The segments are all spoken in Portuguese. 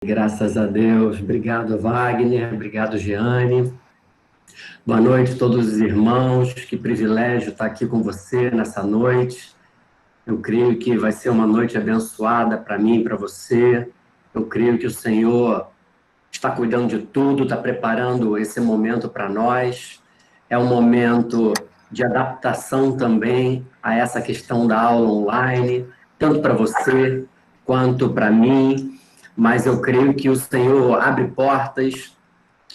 Graças a Deus. Obrigado, Wagner. Obrigado, Jeane. Boa noite a todos os irmãos. Que privilégio estar aqui com você nessa noite. Eu creio que vai ser uma noite abençoada para mim e para você. Eu creio que o Senhor está cuidando de tudo, está preparando esse momento para nós. É um momento de adaptação também a essa questão da aula online, tanto para você quanto para mim. Mas eu creio que o Senhor abre portas,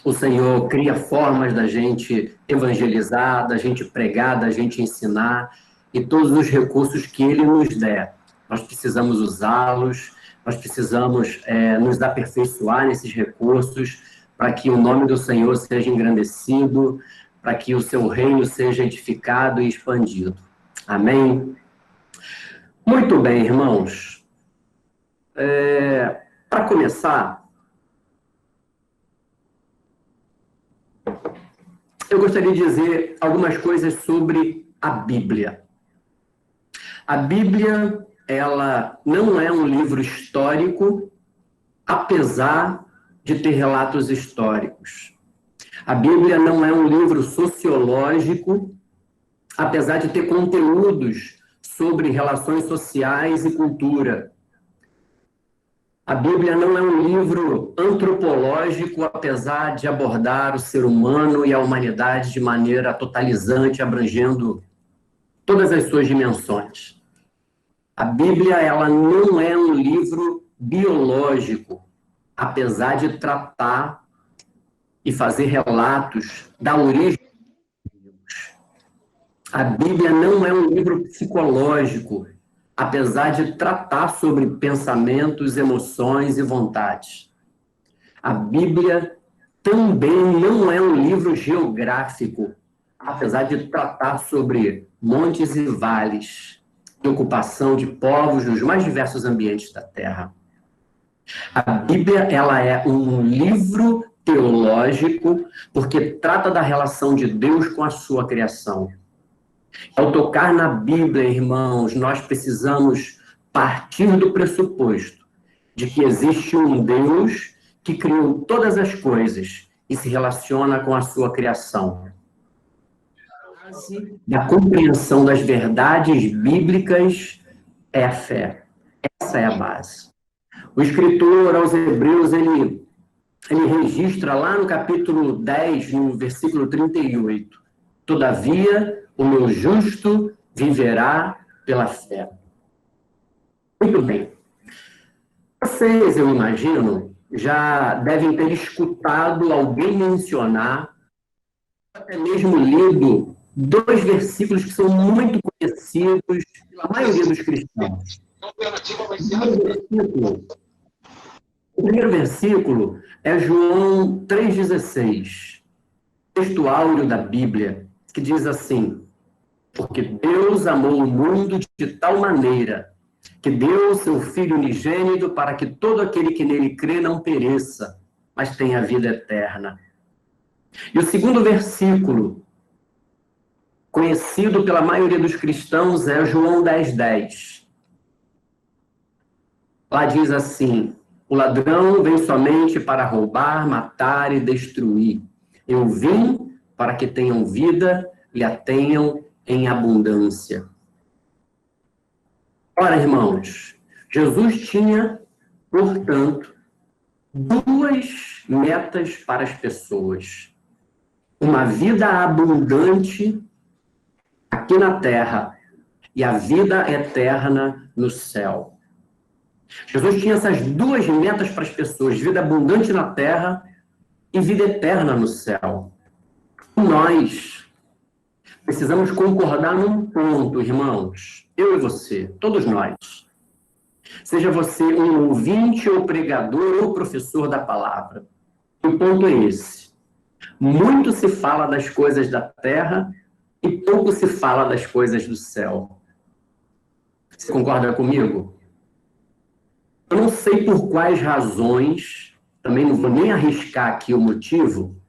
o Senhor cria formas da gente evangelizar, da gente pregar, da gente ensinar, e todos os recursos que Ele nos der. Nós precisamos usá-los, nós precisamos nos aperfeiçoar nesses recursos, para que o nome do Senhor seja engrandecido, para que o seu reino seja edificado e expandido. Amém? Muito bem, irmãos. Para começar, eu gostaria de dizer algumas coisas sobre a Bíblia. A Bíblia, ela não é um livro histórico, apesar de ter relatos históricos. A Bíblia não é um livro sociológico, apesar de ter conteúdos sobre relações sociais e cultura. A Bíblia não é um livro antropológico, apesar de abordar o ser humano e a humanidade de maneira totalizante, abrangendo todas as suas dimensões. A Bíblia, ela não é um livro biológico, apesar de tratar e fazer relatos da origem. A Bíblia não é um livro psicológico, apesar de tratar sobre pensamentos, emoções e vontades. A Bíblia também não é um livro geográfico, apesar de tratar sobre montes e vales, e ocupação de povos nos mais diversos ambientes da Terra. A Bíblia, ela é um livro teológico, porque trata da relação de Deus com a sua criação. Ao tocar na Bíblia, irmãos, nós precisamos partir do pressuposto de que existe um Deus que criou todas as coisas e se relaciona com a sua criação. A base da compreensão das verdades bíblicas é a fé. Essa é a base. O escritor aos Hebreus, ele registra lá no capítulo 10, no versículo 38, todavia, o meu justo viverá pela fé. Muito bem. Vocês, eu imagino, já devem ter escutado alguém mencionar, até mesmo lido, dois versículos que são muito conhecidos pela maioria dos cristãos. O primeiro versículo é João 3,16, texto áureo da Bíblia, que diz assim: porque Deus amou o mundo de tal maneira que deu o seu Filho unigênito para que todo aquele que nele crê não pereça, mas tenha vida eterna. E o segundo versículo, conhecido pela maioria dos cristãos, é João 10,10. Lá diz assim: o ladrão vem somente para roubar, matar e destruir. Eu vim para que tenham vida e a tenham em abundância. Ora, irmãos, Jesus tinha, portanto, duas metas para as pessoas: uma vida abundante aqui na terra e a vida eterna no céu. Jesus tinha essas duas metas para as pessoas: vida abundante na terra e vida eterna no céu. Nós precisamos concordar num ponto, irmãos. Eu e você, todos nós. Seja você um ouvinte ou pregador ou professor da palavra. O ponto é esse: muito se fala das coisas da terra e pouco se fala das coisas do céu. Você concorda comigo? Eu não sei por quais razões, também não vou nem arriscar aqui o motivo,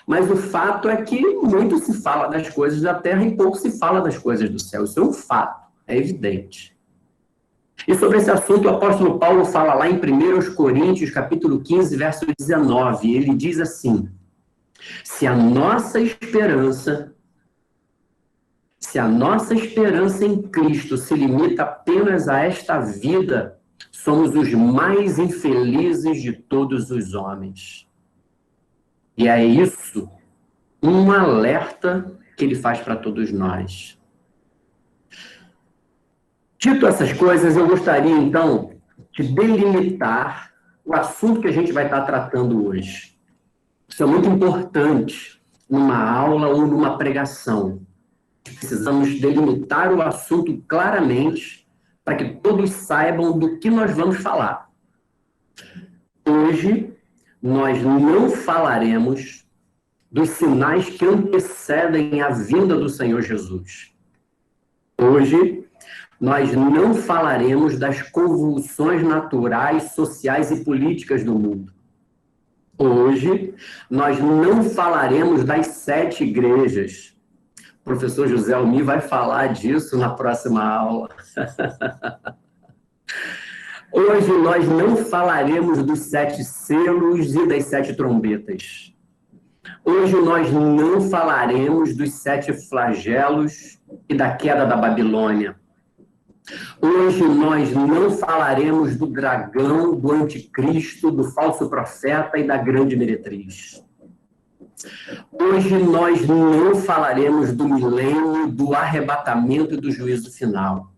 mas o fato é que muito se fala das coisas da terra e pouco se fala das coisas do céu. Isso é um fato, é evidente. E sobre esse assunto, o apóstolo Paulo fala lá em 1 Coríntios, capítulo 15, verso 19. Ele diz assim: se a nossa esperança em Cristo se limita apenas a esta vida, somos os mais infelizes de todos os homens. E é isso, um alerta que ele faz para todos nós. Dito essas coisas, eu gostaria, então, de delimitar o assunto que a gente vai estar tratando hoje. Isso é muito importante numa aula ou numa pregação. Precisamos delimitar o assunto claramente para que todos saibam do que nós vamos falar. Hoje, nós não falaremos dos sinais que antecedem a vinda do Senhor Jesus. Hoje, nós não falaremos das convulsões naturais, sociais e políticas do mundo. Hoje, nós não falaremos das 7 igrejas. O professor José Almir vai falar disso na próxima aula. Hoje, nós não falaremos dos 7 selos e das 7 trombetas. Hoje, nós não falaremos dos 7 flagelos e da queda da Babilônia. Hoje nós não falaremos do dragão, do anticristo, do falso profeta e da grande meretriz. Hoje nós não falaremos do milênio, do arrebatamento e do juízo final.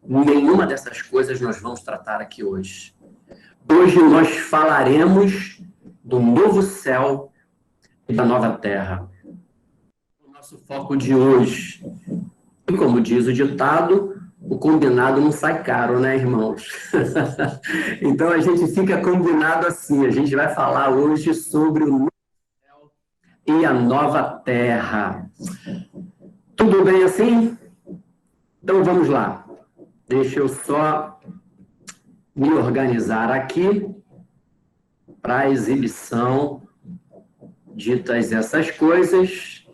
Nenhuma dessas coisas nós vamos tratar aqui hoje. Hoje nós falaremos do novo céu e da nova terra. O nosso foco de hoje, e como diz o ditado, o combinado não sai caro, né, irmãos? Então, a gente fica combinado assim. A gente vai falar hoje sobre o novo céu e a nova terra. Tudo bem assim? Então, vamos lá. Deixa eu só me organizar aqui para a exibição. Ditas essas coisas,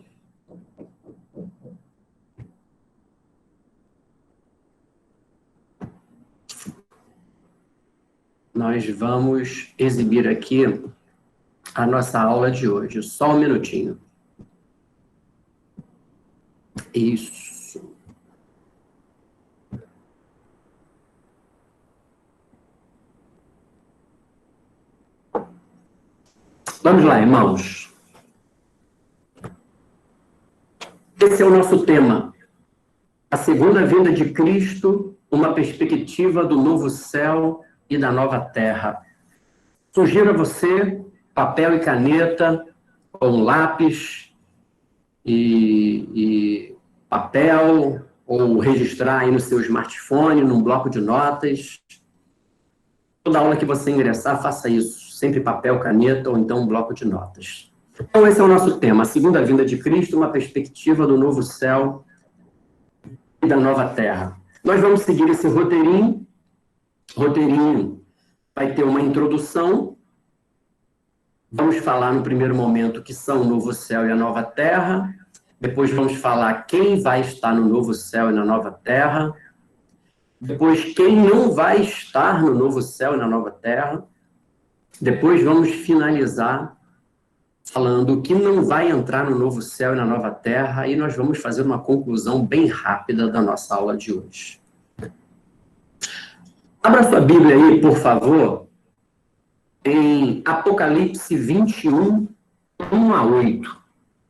nós vamos exibir aqui a nossa aula de hoje. Só um minutinho. Isso. Vamos lá, irmãos. Esse é o nosso tema. A segunda vinda de Cristo, uma perspectiva do novo céu e da nova terra. Sugiro a você papel e caneta, ou um lápis e papel, ou registrar aí no seu smartphone, num bloco de notas. Toda aula que você ingressar, faça isso. Sempre papel, caneta, ou então um bloco de notas. Então, esse é o nosso tema. A segunda vinda de Cristo, uma perspectiva do novo céu e da nova terra. Nós vamos seguir esse roteirinho. Roteirinho vai ter uma introdução. Vamos falar no primeiro momento o que são o novo céu e a nova terra. Depois vamos falar quem vai estar no novo céu e na nova terra. Depois quem não vai estar no novo céu e na nova terra. Depois vamos finalizar falando o que não vai entrar no novo céu e na nova terra. E nós vamos fazer uma conclusão bem rápida da nossa aula de hoje. Abra sua Bíblia aí, por favor, em Apocalipse 21, 1 a 8.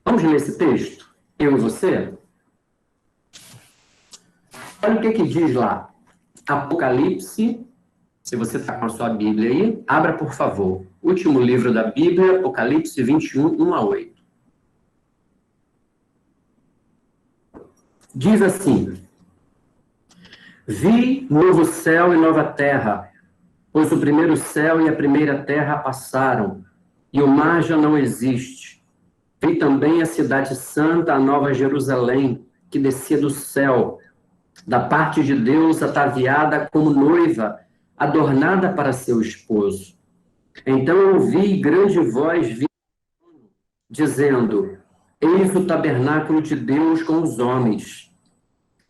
Vamos ler esse texto? Eu e você? Olha o que diz lá. Apocalipse, se você está com a sua Bíblia aí, abra, por favor. Último livro da Bíblia, Apocalipse 21, 1 a 8. Diz assim: Vi novo céu e nova terra, pois o primeiro céu e a primeira terra passaram, e o mar já não existe. Vi também a cidade santa, a nova Jerusalém, que descia do céu, da parte de Deus, ataviada como noiva, adornada para seu esposo. Então ouvi grande voz vindo, dizendo: Eis o tabernáculo de Deus com os homens.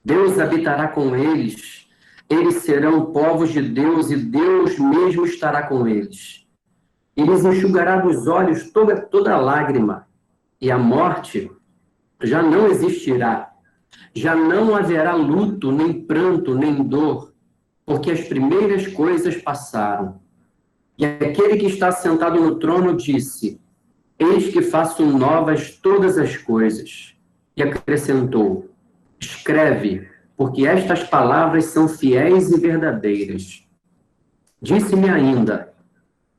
Deus habitará com eles, Eles serão povos de Deus e Deus mesmo estará com eles. Ele lhes enxugará dos olhos toda lágrima, e a morte já não existirá. Já não haverá luto, nem pranto, nem dor, porque as primeiras coisas passaram. E aquele que está sentado no trono disse: Eis que faço novas todas as coisas. E acrescentou: Escreve, porque estas palavras são fiéis e verdadeiras. Disse-me ainda: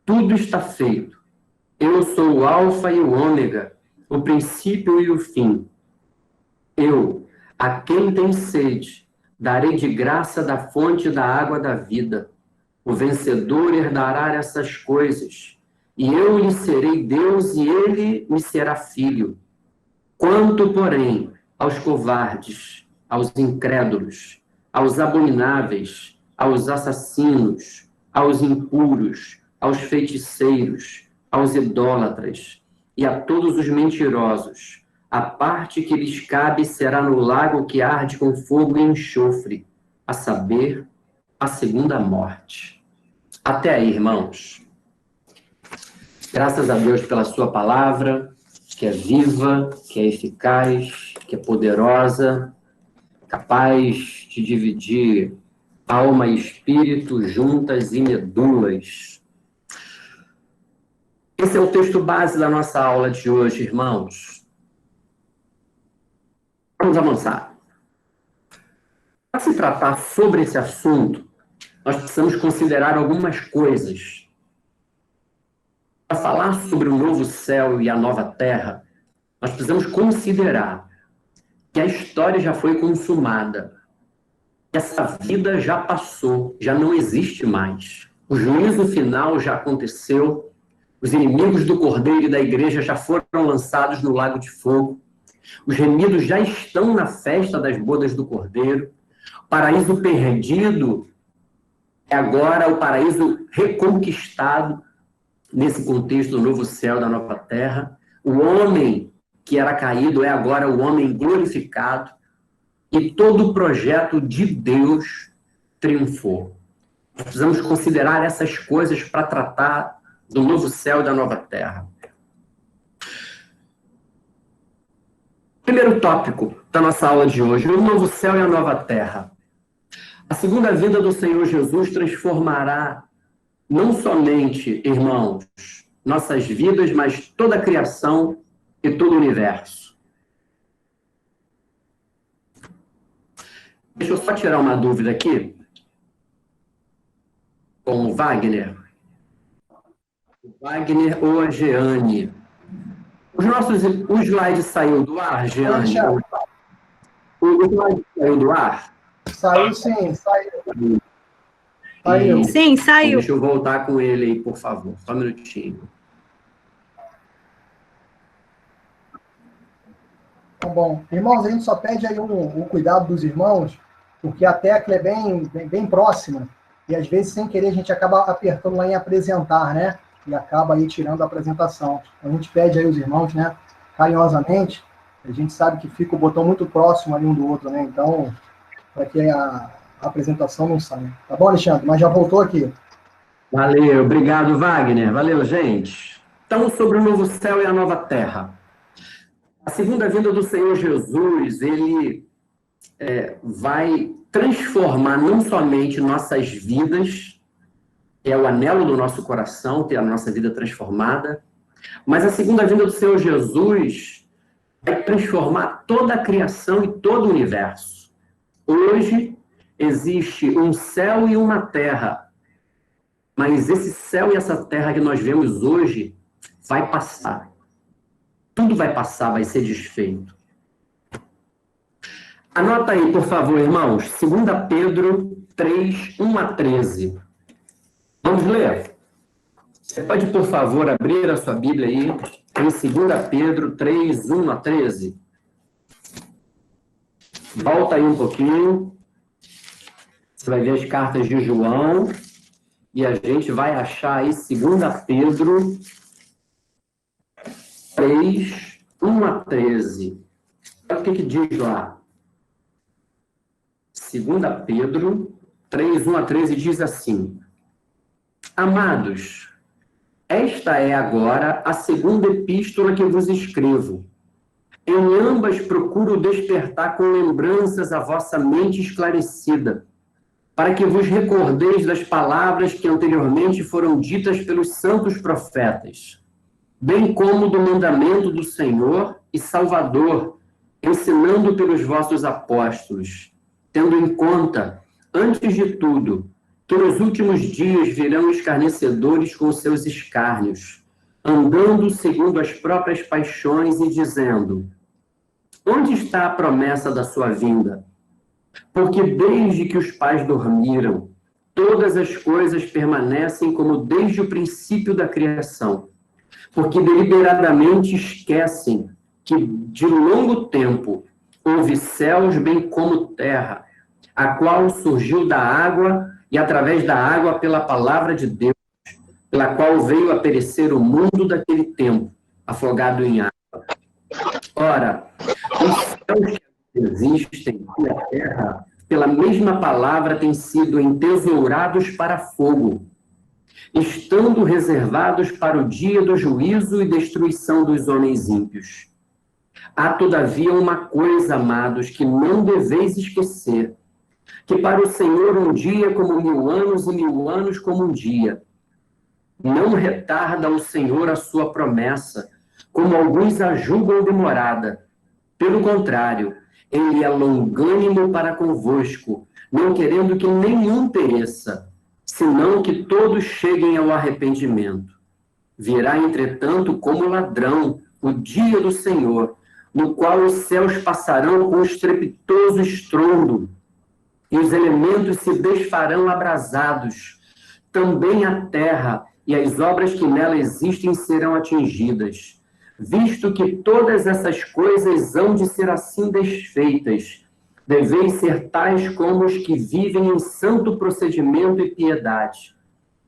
Tudo está feito. Eu sou o Alfa e o Ômega, o princípio e o fim. Eu, a quem tem sede, darei de graça da fonte da água da vida. O vencedor herdará essas coisas, e eu lhe serei Deus e ele me será filho. Quanto, porém, aos covardes, aos incrédulos, aos abomináveis, aos assassinos, aos impuros, aos feiticeiros, aos idólatras e a todos os mentirosos, a parte que lhes cabe será no lago que arde com fogo e enxofre, a saber, a segunda morte. Até aí, irmãos. Graças a Deus pela sua palavra, que é viva, que é eficaz, que é poderosa, capaz de dividir alma e espírito, juntas e medulas. Esse é o texto base da nossa aula de hoje, irmãos. Vamos avançar. Para se tratar sobre esse assunto, nós precisamos considerar algumas coisas. Para falar sobre o novo céu e a nova terra, nós precisamos considerar que a história já foi consumada. Essa vida já passou, já não existe mais. O juízo final já aconteceu. Os inimigos do Cordeiro e da Igreja já foram lançados no lago de fogo. Os remidos já estão na festa das bodas do Cordeiro. O paraíso perdido é agora o paraíso reconquistado nesse contexto do novo céu e da nova terra. O homem que era caído é agora o homem glorificado. E todo o projeto de Deus triunfou. Nós precisamos considerar essas coisas para tratar do novo céu e da nova terra. Primeiro tópico da nossa aula de hoje, o novo céu e a nova terra. A segunda vinda do Senhor Jesus transformará não somente, irmãos, nossas vidas, mas toda a criação e todo o universo. Deixa eu só tirar uma dúvida aqui com o Wagner. O Wagner ou a Jeane? O slide saiu do ar, Jeane? O slide saiu do ar? Saiu sim, saiu. Saiu. Sim, saiu. Deixa eu voltar com ele aí, por favor. Só um minutinho. Tá bom. Irmãos, a gente só pede aí o cuidado dos irmãos, porque a tecla é bem próxima, e às vezes, sem querer, a gente acaba apertando lá em apresentar, né? E acaba aí tirando a apresentação. A gente pede aí os irmãos, né? Carinhosamente, a gente sabe que fica o botão muito próximo ali um do outro, né? Então, para que a apresentação não saia. Tá bom, Alexandre? Mas já voltou aqui. Valeu, obrigado, Wagner. Valeu, gente. Então, sobre o novo céu e a nova terra. A segunda vinda do Senhor Jesus, ele vai transformar não somente nossas vidas, que é o anelo do nosso coração, ter a nossa vida transformada, mas a segunda vinda do Senhor Jesus vai transformar toda a criação e todo o universo. Hoje existe um céu e uma terra, mas esse céu e essa terra que nós vemos hoje vai passar. Tudo vai passar, vai ser desfeito. Anota aí, por favor, irmãos, 2 Pedro 3, 1 a 13. Vamos ler? Você pode, por favor, abrir a sua Bíblia aí, em 2 Pedro 3, 1 a 13. Volta aí um pouquinho. Você vai ver as cartas de João. E a gente vai achar aí 2 Pedro 3, 1 a 13. Olha o que diz lá. 2 Pedro 3, 1 a 13 diz assim: Amados, esta é agora a segunda epístola que vos escrevo. Em ambas procuro despertar com lembranças a vossa mente esclarecida, para que vos recordeis das palavras que anteriormente foram ditas pelos santos profetas, bem como do mandamento do Senhor e Salvador, ensinando pelos vossos apóstolos, tendo em conta, antes de tudo, que nos últimos dias virão escarnecedores com seus escárnios, andando segundo as próprias paixões e dizendo: onde está a promessa da sua vinda? Porque desde que os pais dormiram, todas as coisas permanecem como desde o princípio da criação. Porque deliberadamente esquecem que de longo tempo houve céus bem como terra, a qual surgiu da água e através da água pela palavra de Deus, pela qual veio a perecer o mundo daquele tempo, afogado em água. Ora, os céus que existem e a terra, pela mesma palavra, têm sido entesourados para fogo, estando reservados para o dia do juízo e destruição dos homens ímpios. Há, todavia, uma coisa, amados, que não deveis esquecer, que para o Senhor um dia é como 1000 anos e 1000 anos como um dia. Não retarda o Senhor a sua promessa, como alguns a julgam demorada. Pelo contrário, ele é longânimo para convosco, não querendo que nenhum pereça, senão que todos cheguem ao arrependimento. Virá, entretanto, como ladrão, o dia do Senhor, no qual os céus passarão com estrepitoso estrondo, e os elementos se desfarão abrasados. Também a terra e as obras que nela existem serão atingidas. Visto que todas essas coisas hão de ser assim desfeitas, deveis ser tais como os que vivem em santo procedimento e piedade,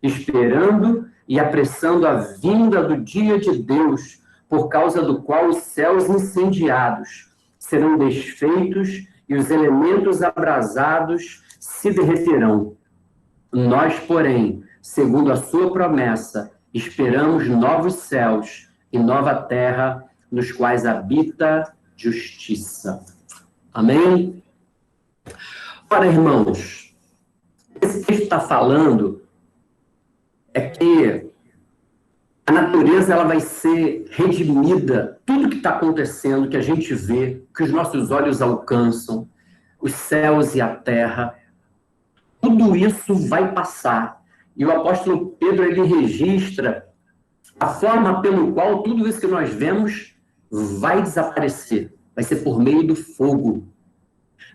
esperando e apressando a vinda do dia de Deus, por causa do qual os céus incendiados serão desfeitos e os elementos abrasados se derreterão. Nós, porém, segundo a sua promessa, esperamos novos céus e nova terra, nos quais habita justiça. Amém? Ora, irmãos, esse texto está falando é que a natureza ela vai ser redimida. Tudo que está acontecendo, que a gente vê, que os nossos olhos alcançam, os céus e a terra, tudo isso vai passar. E o apóstolo Pedro, ele registra a forma pelo qual tudo isso que nós vemos vai desaparecer. Vai ser por meio do fogo.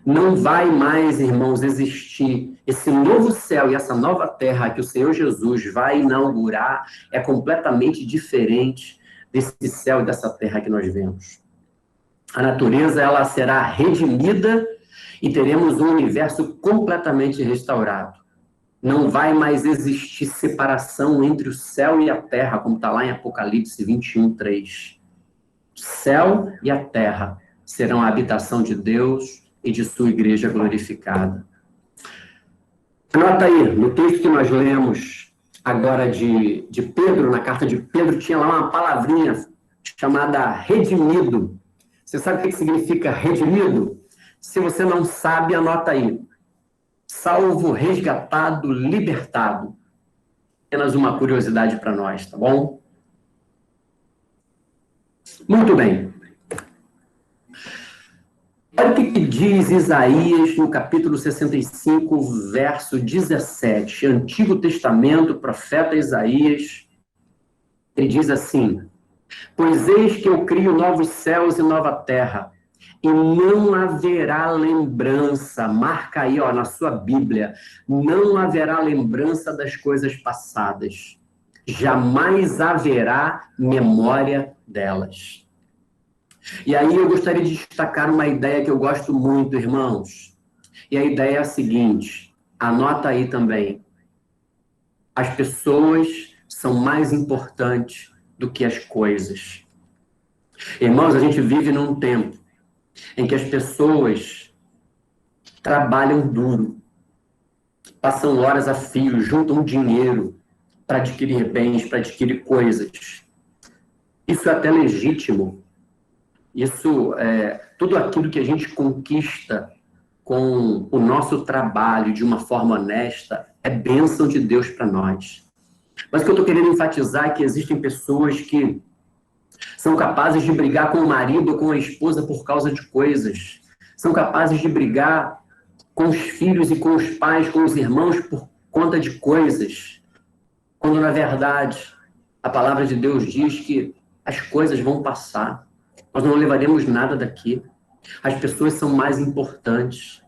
Não vai mais, irmãos, existir esse novo céu e essa nova terra que o Senhor Jesus vai inaugurar. É completamente diferente desse céu e dessa terra que nós vemos. A natureza ela será redimida e teremos um universo completamente restaurado. Não vai mais existir separação entre o céu e a terra, como está lá em Apocalipse 21, 3. O céu e a terra serão a habitação de Deus e de sua igreja glorificada. Anota aí, no texto que nós lemos agora de Pedro, na carta de Pedro, tinha lá uma palavrinha chamada redimido. Você sabe o que significa redimido? Se você não sabe, anota aí. Salvo, resgatado, libertado. Apenas uma curiosidade para nós, tá bom? Muito bem. Olha o que diz Isaías no capítulo 65, verso 17. Antigo Testamento, profeta Isaías. Ele diz assim: pois eis que eu crio novos céus e nova terra, e não haverá lembrança, marca aí ó, na sua Bíblia, não haverá lembrança das coisas passadas, jamais haverá memória delas. E aí eu gostaria de destacar uma ideia que eu gosto muito, irmãos, e a ideia é a seguinte, anota aí também, as pessoas são mais importantes do que as coisas. Irmãos, a gente vive num tempo em que as pessoas trabalham duro. passam horas a fio, juntam dinheiro para adquirir bens, para adquirir coisas. Isso é até legítimo. Isso tudo aquilo que a gente conquista com o nosso trabalho de uma forma honesta é bênção de Deus para nós. Mas o que eu estou querendo enfatizar é que existem pessoas que são capazes de brigar com o marido ou com a esposa por causa de coisas. São capazes de brigar com os filhos e com os pais, com os irmãos por conta de coisas. Quando, na verdade, a palavra de Deus diz que as coisas vão passar. Nós não levaremos nada daqui. As pessoas são mais importantes.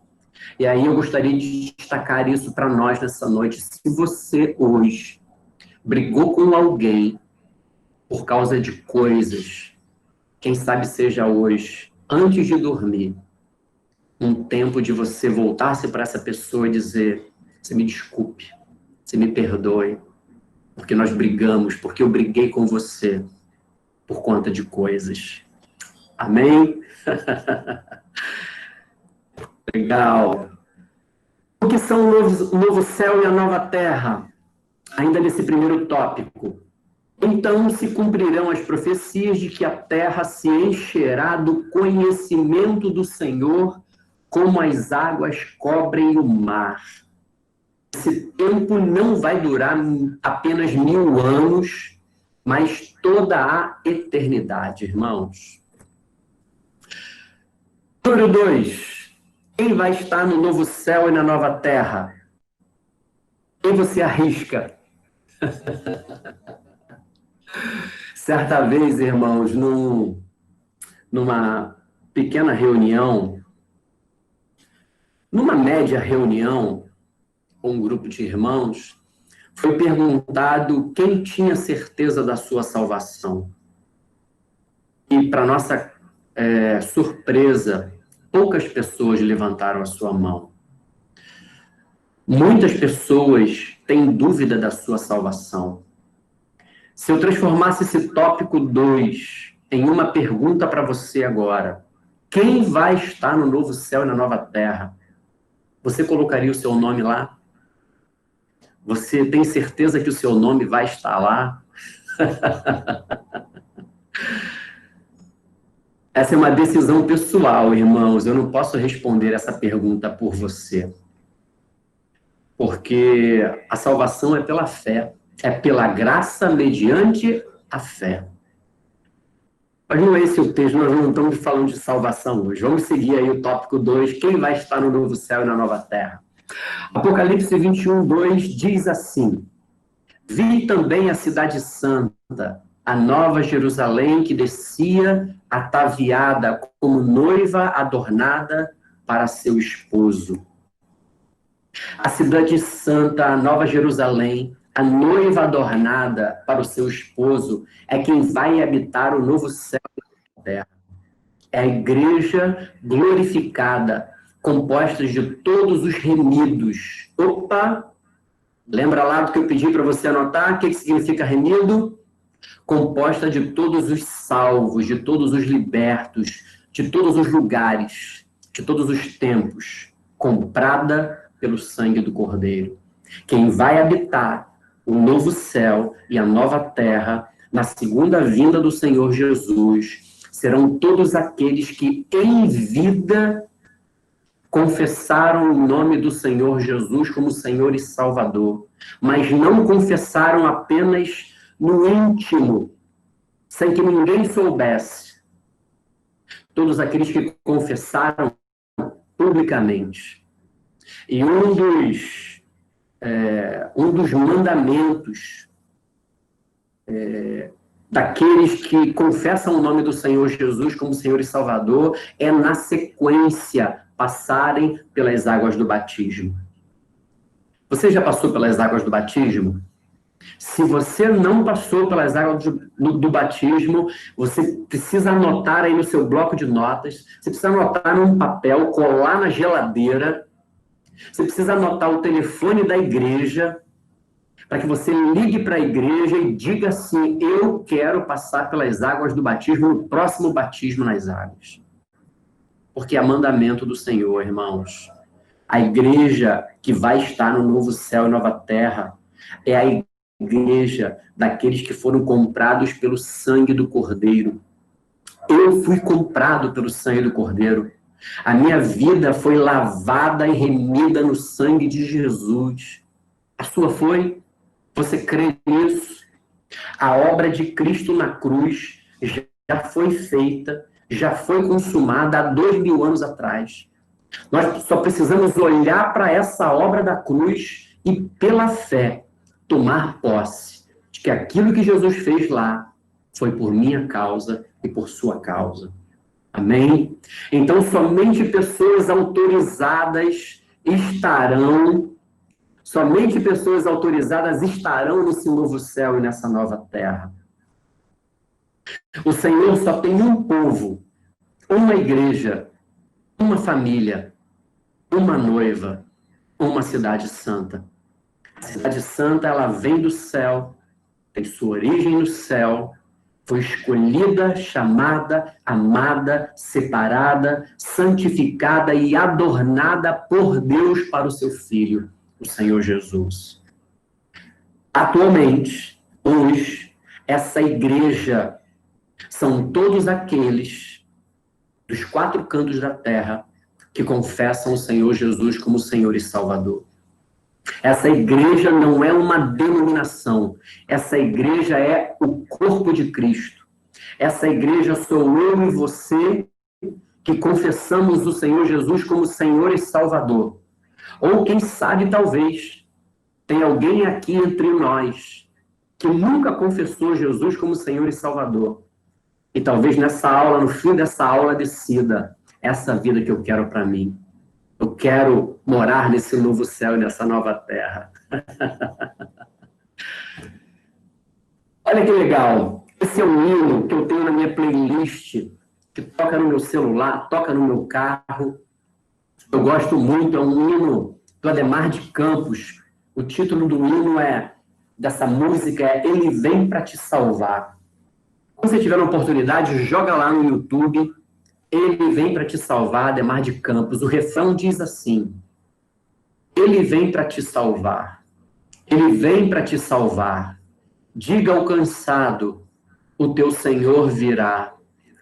E aí eu gostaria de destacar isso para nós nessa noite. Se você hoje brigou com alguém por causa de coisas, quem sabe seja hoje, antes de dormir, um tempo de você voltar-se para essa pessoa e dizer: você me desculpe, você me perdoe, porque nós brigamos, porque eu briguei com você por conta de coisas. Amém? Legal. O que são o novo céu e a nova terra? Ainda nesse primeiro tópico. Então se cumprirão as profecias de que a terra se encherá do conhecimento do Senhor, como as águas cobrem o mar. Esse tempo não vai durar apenas 1000 anos, mas toda a eternidade, irmãos. Número 2. Quem vai estar no novo céu e na nova terra? Quem você arrisca? Certa vez, irmãos, numa pequena reunião, numa média reunião, com um grupo de irmãos, foi perguntado quem tinha certeza da sua salvação. E, para nossa surpresa, poucas pessoas levantaram a sua mão. Muitas pessoas têm dúvida da sua salvação. Se eu transformasse esse tópico 2 em uma pergunta para você agora, quem vai estar no novo céu e na nova terra? Você colocaria o seu nome lá? Você tem certeza que o seu nome vai estar lá? Essa é uma decisão pessoal, irmãos. Eu não posso responder essa pergunta por você. Porque a salvação é pela fé. É pela graça mediante a fé. Mas não é esse o texto, nós não estamos falando de salvação hoje. Vamos seguir aí o tópico 2, quem vai estar no novo céu e na nova terra? Apocalipse 21, 2 diz assim: vi também a cidade santa, a nova Jerusalém, que descia ataviada como noiva adornada para seu esposo. A cidade santa, a nova Jerusalém, a noiva adornada para o seu esposo, é quem vai habitar o novo céu e a terra. É a igreja glorificada, composta de todos os remidos. Opa! Lembra lá do que eu pedi para você anotar? O que significa remido? Composta de todos os salvos, de todos os libertos, de todos os lugares, de todos os tempos, comprada pelo sangue do Cordeiro. Quem vai habitar o novo céu e a nova terra, na segunda vinda do Senhor Jesus, serão todos aqueles que em vida confessaram o nome do Senhor Jesus como Senhor e Salvador, mas não confessaram apenas no íntimo, sem que ninguém soubesse. Todos aqueles que confessaram publicamente. E um dos mandamentos daqueles que confessam o nome do Senhor Jesus como Senhor e Salvador é, na sequência, passarem pelas águas do batismo. Você já passou pelas águas do batismo? Se você não passou pelas águas do batismo, você precisa anotar aí no seu bloco de notas, você precisa anotar num papel, colar na geladeira, você precisa anotar o telefone da igreja, para que você ligue para a igreja e diga assim: eu quero passar pelas águas do batismo, no próximo batismo nas águas. Porque é mandamento do Senhor, irmãos. A igreja que vai estar no novo céu e nova terra é a igreja daqueles que foram comprados pelo sangue do Cordeiro. Eu fui comprado pelo sangue do Cordeiro. A minha vida foi lavada e remida no sangue de Jesus. A sua foi? Você crê nisso? A obra de Cristo na cruz já foi feita, já foi consumada há 2000 anos atrás. Nós só precisamos olhar para essa obra da cruz e, pela fé, tomar posse de que aquilo que Jesus fez lá foi por minha causa e por sua causa. Amém? Então, somente pessoas autorizadas estarão nesse novo céu e nessa nova terra. O Senhor só tem um povo, uma igreja, uma família, uma noiva, uma cidade santa. A cidade santa, ela vem do céu, tem sua origem no céu, foi escolhida, chamada, amada, separada, santificada e adornada por Deus para o seu Filho, o Senhor Jesus. Atualmente, hoje, essa igreja são todos aqueles dos 4 cantos da terra que confessam o Senhor Jesus como Senhor e Salvador. Essa igreja não é uma denominação. Essa igreja é o corpo de Cristo. Essa igreja sou eu e você que confessamos o Senhor Jesus como Senhor e Salvador. Ou quem sabe, talvez, tem alguém aqui entre nós que nunca confessou Jesus como Senhor e Salvador. E talvez nessa aula, no fim dessa aula, decida: essa vida que eu quero para mim. Eu quero morar nesse novo céu e nessa nova terra. Olha que legal. Esse é um hino que eu tenho na minha playlist, que toca no meu celular, toca no meu carro. Eu gosto muito, é um hino do Adhemar de Campos. O título do hino dessa música é Ele Vem Para Te Salvar. Quando você tiver uma oportunidade, joga lá no YouTube. Ele vem para te salvar, Adhemar de Campos. O refrão diz assim: Ele vem para te salvar. Ele vem para te salvar. Diga ao cansado, o teu Senhor virá.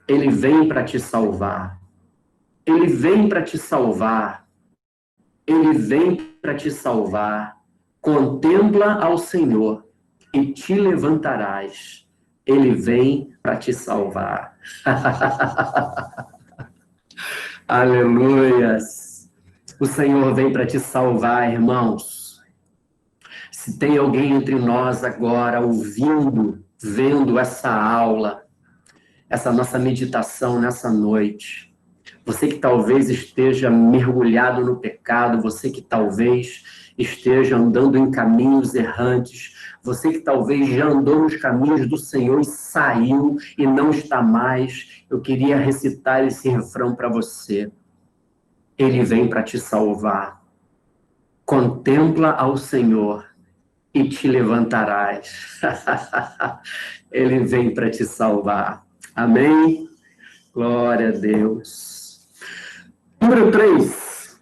Ele vem para te salvar. Ele vem para te salvar. Ele vem para te salvar. Contempla ao Senhor e te levantarás. Ele vem para te salvar. Aleluias! O Senhor vem para te salvar, irmãos. Se tem alguém entre nós agora ouvindo, vendo essa aula, essa nossa meditação nessa noite, você que talvez esteja mergulhado no pecado, você que talvez esteja andando em caminhos errantes, você que talvez já andou nos caminhos do Senhor e saiu e não está mais, eu queria recitar esse refrão para você. Ele vem para te salvar. Contempla ao Senhor e te levantarás. Ele vem para te salvar. Amém? Glória a Deus. Número 3.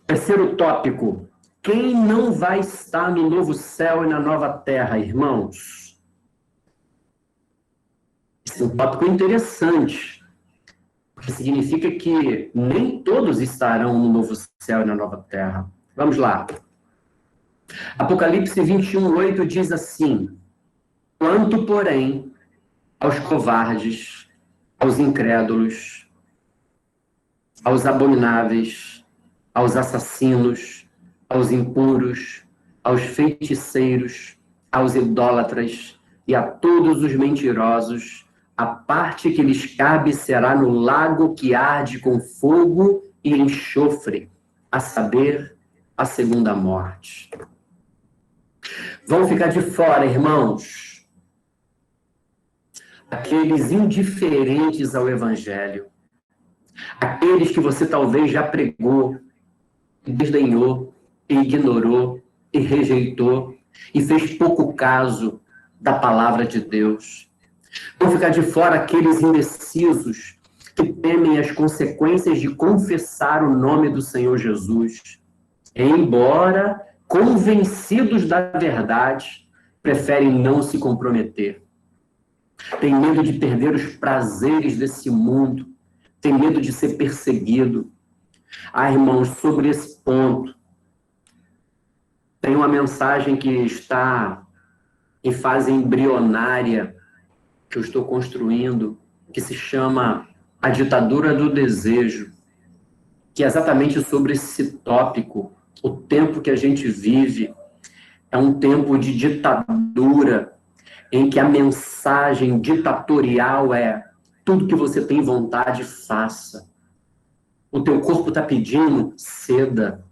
Terceiro tópico. Quem não vai estar no novo céu e na nova terra, irmãos? Esse é um tópico interessante, porque significa que nem todos estarão no novo céu e na nova terra. Vamos lá. Apocalipse 21:8 diz assim: Quanto, porém, aos covardes, aos incrédulos, aos abomináveis, aos assassinos, aos impuros, aos feiticeiros, aos idólatras e a todos os mentirosos, a parte que lhes cabe será no lago que arde com fogo e enxofre, a saber, a segunda morte. Vão ficar de fora, irmãos, aqueles indiferentes ao Evangelho, aqueles que você talvez já pregou, desdenhou, e ignorou, e rejeitou, e fez pouco caso da palavra de Deus. Vão ficar de fora aqueles indecisos que temem as consequências de confessar o nome do Senhor Jesus. embora convencidos da verdade, preferem não se comprometer. Tem medo de perder os prazeres desse mundo, tem medo de ser perseguido. Ah, irmãos, sobre esse ponto, tem uma mensagem que está em fase embrionária, que eu estou construindo, que se chama A Ditadura do Desejo, que é exatamente sobre esse tópico. O tempo que a gente vive é um tempo de ditadura, em que a mensagem ditatorial é: tudo que você tem vontade, faça. O teu corpo está pedindo, ceda.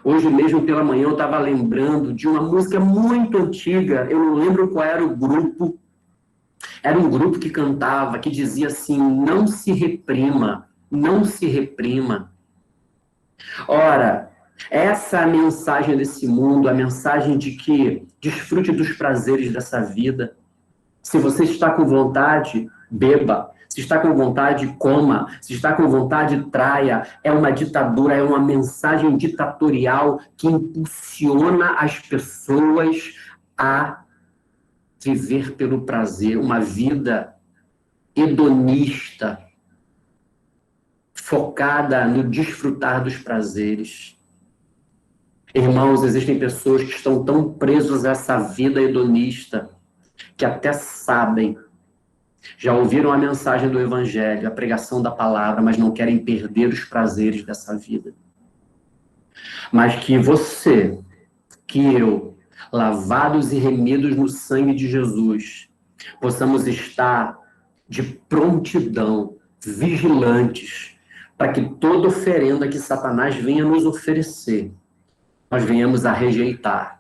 Hoje mesmo pela manhã eu estava lembrando de uma música muito antiga, eu não lembro qual era o grupo. Era um grupo que cantava, que dizia assim: não se reprima, não se reprima. Ora, essa é a mensagem desse mundo, a mensagem de que desfrute dos prazeres dessa vida. Se você está com vontade, beba. Se está com vontade, coma. Se está com vontade, traia. É uma ditadura, é uma mensagem ditatorial que impulsiona as pessoas a viver pelo prazer, uma vida hedonista, focada no desfrutar dos prazeres. Irmãos, existem pessoas que estão tão presas a essa vida hedonista que até sabem, já ouviram a mensagem do Evangelho, a pregação da palavra, mas não querem perder os prazeres dessa vida. Mas que você, que eu, lavados e remidos no sangue de Jesus, possamos estar de prontidão, vigilantes, para que toda oferenda que Satanás venha nos oferecer, nós venhamos a rejeitar,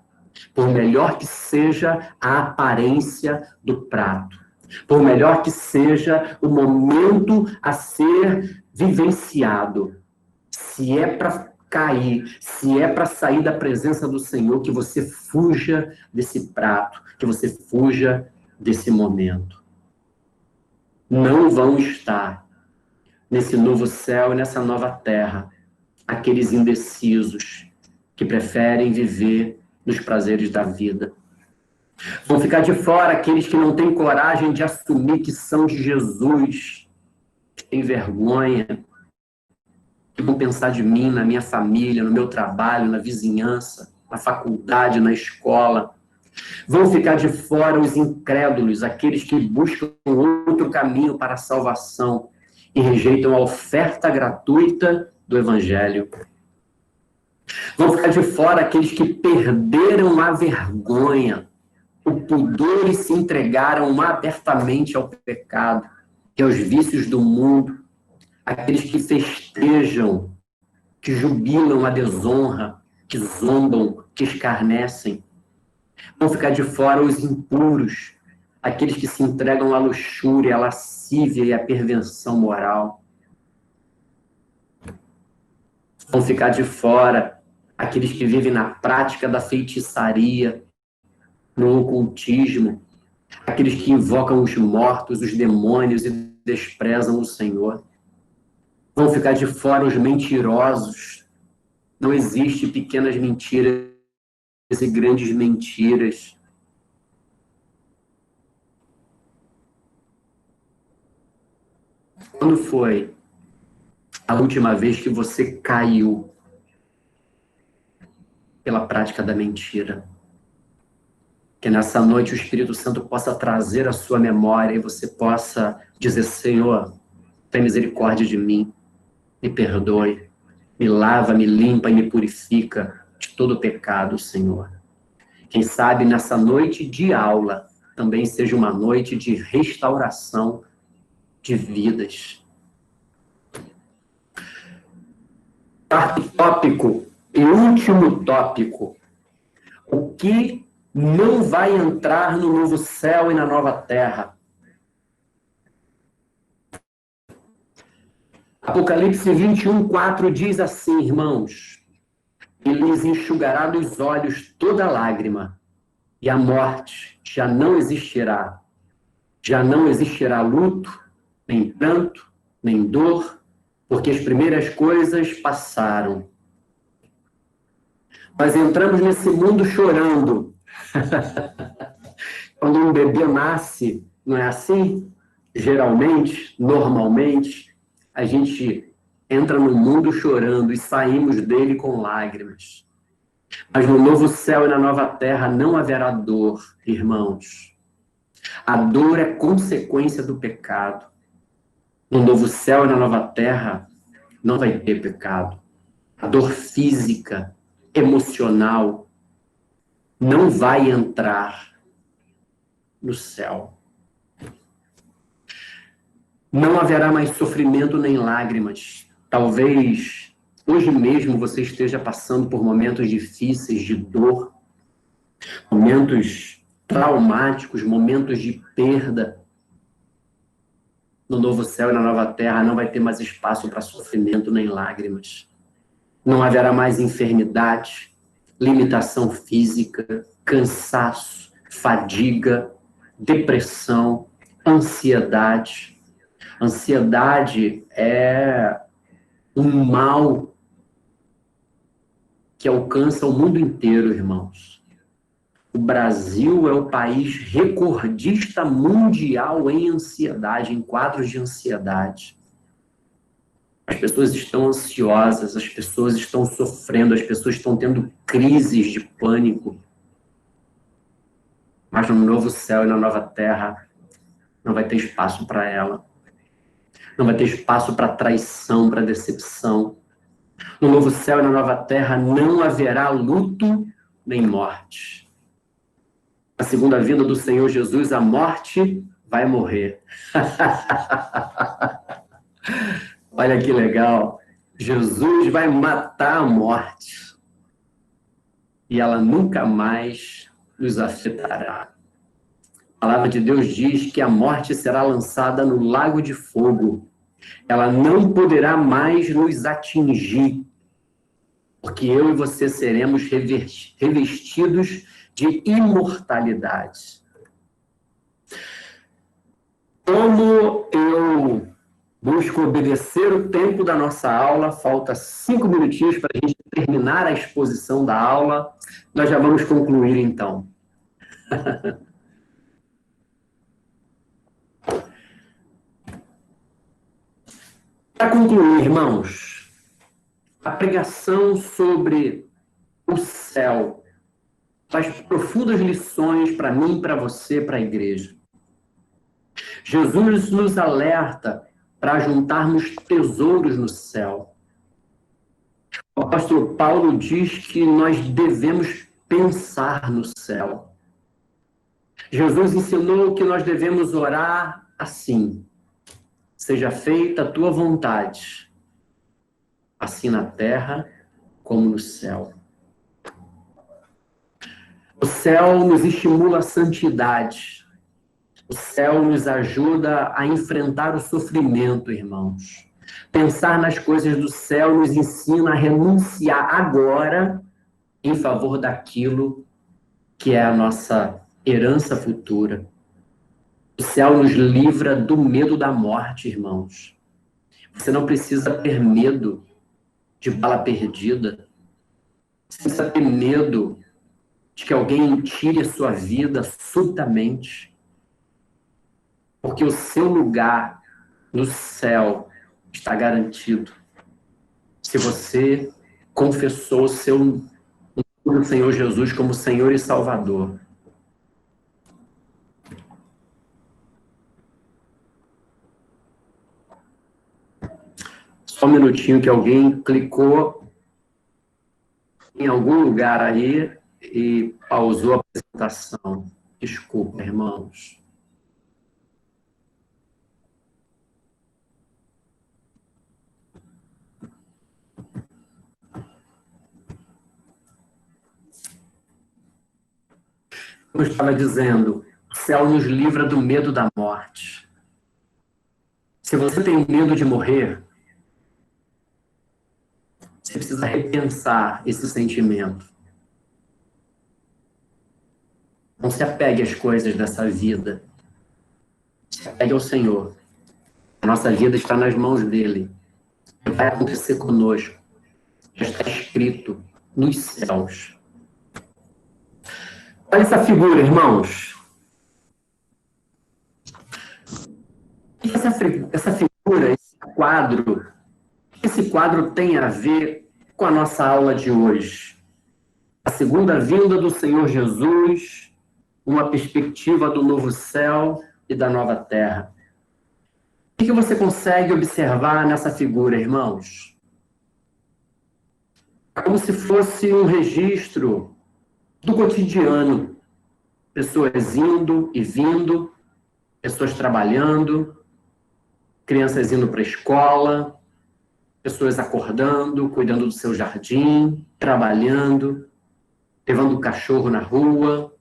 por melhor que seja a aparência do prato, por melhor que seja o momento a ser vivenciado. Se é para cair, se é para sair da presença do Senhor, que você fuja desse prato, que você fuja desse momento. Não vão estar nesse novo céu e nessa nova terra aqueles indecisos que preferem viver nos prazeres da vida. Vão ficar de fora aqueles que não têm coragem de assumir que são de Jesus, que têm vergonha, que vão pensar de mim, na minha família, no meu trabalho, na vizinhança, na faculdade, na escola. Vão ficar de fora os incrédulos, aqueles que buscam outro caminho para a salvação e rejeitam a oferta gratuita do Evangelho. Vão ficar de fora aqueles que perderam a vergonha, o pudor e se entregaram abertamente ao pecado e aos vícios do mundo, aqueles que festejam, que jubilam a desonra, que zombam, que escarnecem. Vão ficar de fora os impuros, aqueles que se entregam à luxúria, à lascívia e à perversão moral. Vão ficar de fora aqueles que vivem na prática da feitiçaria, no ocultismo, aqueles que invocam os mortos, os demônios e desprezam o Senhor. Vão ficar de fora os mentirosos. Não existe pequenas mentiras e grandes mentiras. Quando foi a última vez que você caiu pela prática da mentira? Que nessa noite o Espírito Santo possa trazer a sua memória e você possa dizer: Senhor, tem misericórdia de mim, me perdoe, me lava, me limpa e me purifica de todo pecado, Senhor. Quem sabe nessa noite de aula também seja uma noite de restauração de vidas. Quarto tópico e último tópico: o que não vai entrar no novo céu e na nova terra? Apocalipse 21:4 diz assim, irmãos: e lhes enxugará dos olhos toda lágrima, e a morte já não existirá. Já não existirá luto, nem pranto, nem dor, porque as primeiras coisas passaram. Nós entramos nesse mundo chorando. Quando um bebê nasce, não é assim? Geralmente, normalmente, a gente entra no mundo chorando e saímos dele com lágrimas. Mas no novo céu e na nova terra não haverá dor, irmãos. A dor é consequência do pecado. No novo céu e na nova terra não vai ter pecado. A dor física, emocional, não vai entrar no céu. Não haverá mais sofrimento nem lágrimas. Talvez hoje mesmo você esteja passando por momentos difíceis de dor, momentos traumáticos, momentos de perda. No novo céu e na nova terra não vai ter mais espaço para sofrimento nem lágrimas. Não haverá mais enfermidade, limitação física, cansaço, fadiga, depressão, ansiedade. Ansiedade é um mal que alcança o mundo inteiro, irmãos. O Brasil é o país recordista mundial em ansiedade, em quadros de ansiedade. As pessoas estão ansiosas, as pessoas estão sofrendo, as pessoas estão tendo crises de pânico. Mas no novo céu e na nova terra não vai ter espaço para ela. Não vai ter espaço para traição, para decepção. No novo céu e na nova terra não haverá luto nem morte. Na segunda vinda do Senhor Jesus, a morte vai morrer. Olha que legal. Jesus vai matar a morte. E ela nunca mais nos afetará. A palavra de Deus diz que a morte será lançada no lago de fogo. Ela não poderá mais nos atingir, porque eu e você seremos revestidos de imortalidade. Como eu busco obedecer o tempo da nossa aula, falta 5 minutinhos para a gente terminar a exposição da aula, nós já vamos concluir então. Para concluir, irmãos, a pregação sobre o céu traz profundas lições para mim, para você, para a igreja. Jesus nos alerta para juntarmos tesouros no céu. O apóstolo Paulo diz que nós devemos pensar no céu. Jesus ensinou que nós devemos orar assim: seja feita a tua vontade, assim na terra como no céu. O céu nos estimula a santidade. O céu nos ajuda a enfrentar o sofrimento, irmãos. Pensar nas coisas do céu nos ensina a renunciar agora em favor daquilo que é a nossa herança futura. O céu nos livra do medo da morte, irmãos. Você não precisa ter medo de bala perdida. Você precisa ter medo de que alguém tire a sua vida subitamente. Porque o seu lugar no céu está garantido. Se você confessou o Senhor Jesus como Senhor e Salvador. Só um minutinho que alguém clicou em algum lugar aí e pausou a apresentação. Desculpa, irmãos. Como eu estava dizendo, o céu nos livra do medo da morte. Se você tem medo de morrer, você precisa repensar esse sentimento. Não se apegue às coisas dessa vida. Se apegue ao Senhor. A nossa vida está nas mãos dele. Vai acontecer conosco. Já está escrito. nos céus. Olha essa figura, irmãos. Essa figura, esse quadro tem a ver com a nossa aula de hoje. A segunda vinda do Senhor Jesus, uma perspectiva do novo céu e da nova terra. O que você consegue observar nessa figura, irmãos? É como se fosse um registro do cotidiano. Pessoas indo e vindo, pessoas trabalhando, crianças indo para a escola, pessoas acordando, cuidando do seu jardim, trabalhando, levando o cachorro na rua.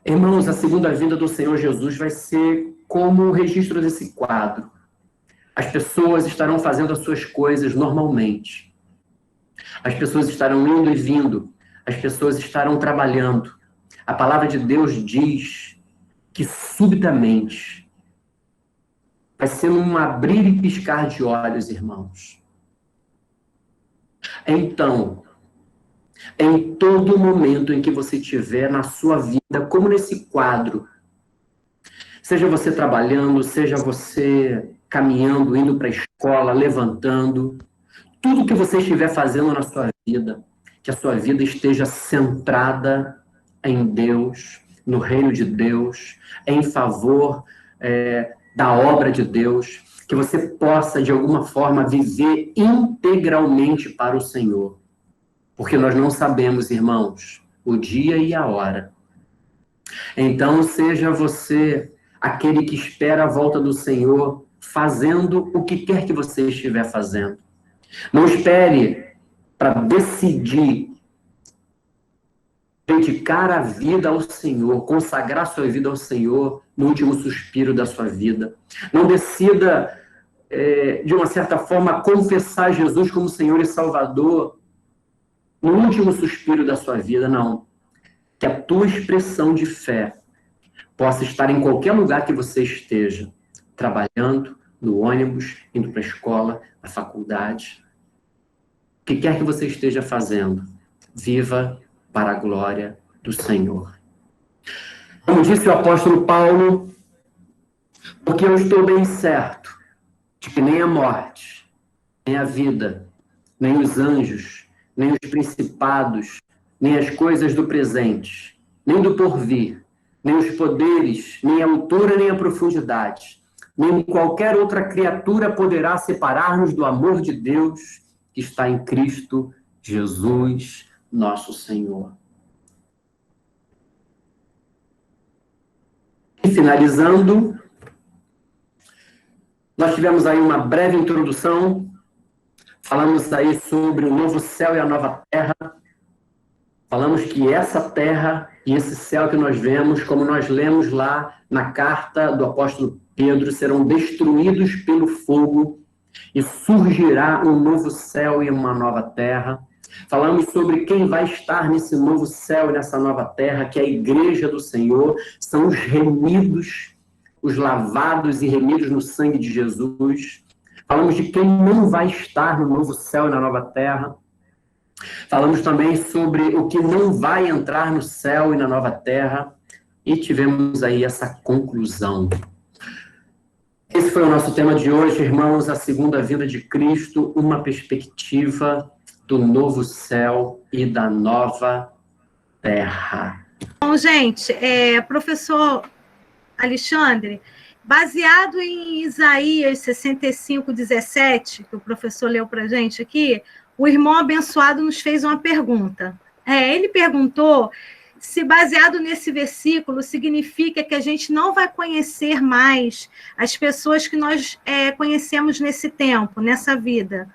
Irmãos, a segunda vinda do Senhor Jesus vai ser como o registro desse quadro. As pessoas estarão fazendo as suas coisas normalmente. As pessoas estarão indo e vindo. As pessoas estarão trabalhando. A palavra de Deus diz que subitamente vai ser num abrir e piscar de olhos, irmãos. Então, em todo momento em que você estiver na sua vida, como nesse quadro, seja você trabalhando, seja você caminhando, indo para a escola, levantando, tudo que você estiver fazendo na sua vida, que a sua vida esteja centrada em Deus, no reino de Deus, em favor da obra de Deus, que você possa, de alguma forma, viver integralmente para o Senhor. Porque nós não sabemos, irmãos, o dia e a hora. Então, seja você aquele que espera a volta do Senhor, fazendo o que quer que você estiver fazendo. Não espere para decidir dedicar a vida ao Senhor, consagrar sua vida ao Senhor no último suspiro da sua vida. Não decida, de uma certa forma, confessar Jesus como Senhor e Salvador no último suspiro da sua vida, não. Que a tua expressão de fé possa estar em qualquer lugar que você esteja, trabalhando, no ônibus, indo para a escola, na faculdade. O que quer que você esteja fazendo, viva para a glória do Senhor. Como disse o apóstolo Paulo, porque eu estou bem certo de que nem a morte, nem a vida, nem os anjos, nem os principados, nem as coisas do presente, nem do porvir, nem os poderes, nem a altura, nem a profundidade, nem qualquer outra criatura poderá separar-nos do amor de Deus que está em Cristo Jesus, nosso Senhor. E finalizando, nós tivemos aí uma breve introdução, falamos aí sobre o novo céu e a nova terra, falamos que essa terra e esse céu que nós vemos, como nós lemos lá na carta do apóstolo Pedro, serão destruídos pelo fogo e surgirá um novo céu e uma nova terra. Falamos sobre quem vai estar nesse novo céu e nessa nova terra, que é a igreja do Senhor, são os remidos, os lavados e remidos no sangue de Jesus. Falamos de quem não vai estar no novo céu e na nova terra. Falamos também sobre o que não vai entrar no céu e na nova terra. E tivemos aí essa conclusão. Esse foi o nosso tema de hoje, irmãos, a segunda vinda de Cristo, uma perspectiva do novo céu e da nova terra. Bom, gente, professor Alexandre, baseado em Isaías 65:17, que o professor leu para a gente aqui, o irmão abençoado nos fez uma pergunta. Ele perguntou se baseado nesse versículo significa que a gente não vai conhecer mais as pessoas que nós conhecemos nesse tempo, nessa vida.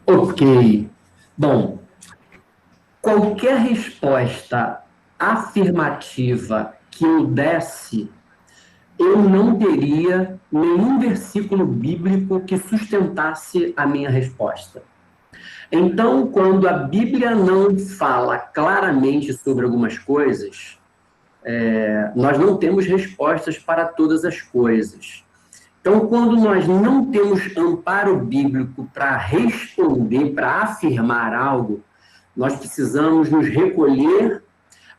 Ok. Bom, qualquer resposta afirmativa que eu desse, eu não teria nenhum versículo bíblico que sustentasse a minha resposta. Então, quando a Bíblia não fala claramente sobre algumas coisas, nós não temos respostas para todas as coisas. Então, quando nós não temos amparo bíblico para responder, para afirmar algo, nós precisamos nos recolher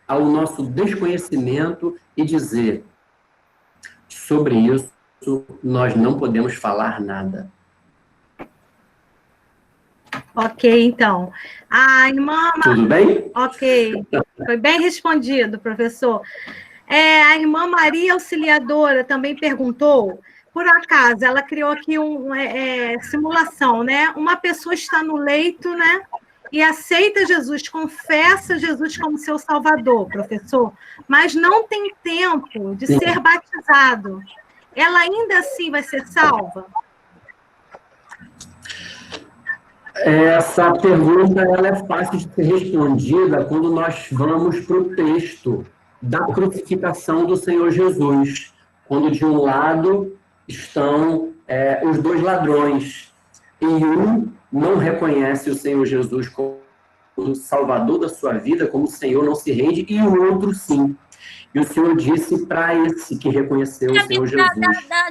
ao nosso desconhecimento e dizer: sobre isso, nós não podemos falar nada. Ok, então. A irmã... Tudo bem? Ok. Foi bem respondido, professor. A irmã Maria Auxiliadora também perguntou, por acaso, ela criou aqui simulação, né? Uma pessoa está no leito, né? E aceita Jesus, confessa Jesus como seu salvador, professor, mas não tem tempo de ser batizado. Ela ainda assim vai ser salva? Essa pergunta ela é fácil de ser respondida quando nós vamos para o texto da crucificação do Senhor Jesus, quando de um lado estão os dois ladrões, e um não reconhece o Senhor Jesus como o salvador da sua vida, como o Senhor, não se rende, e o outro sim. E o Senhor disse para esse que reconheceu o Senhor Jesus: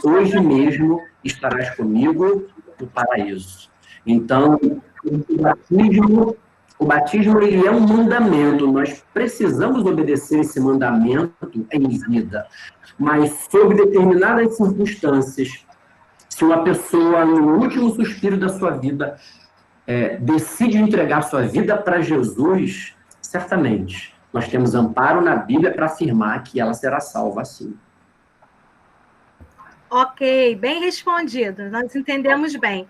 hoje mesmo estarás comigo no paraíso. Então, o batismo ele é um mandamento, nós precisamos obedecer esse mandamento em vida, mas sob determinadas circunstâncias, se uma pessoa, no último suspiro da sua vida, decide entregar sua vida para Jesus, certamente, nós temos amparo na Bíblia para afirmar que ela será salva assim. Ok, bem respondido, nós entendemos bem.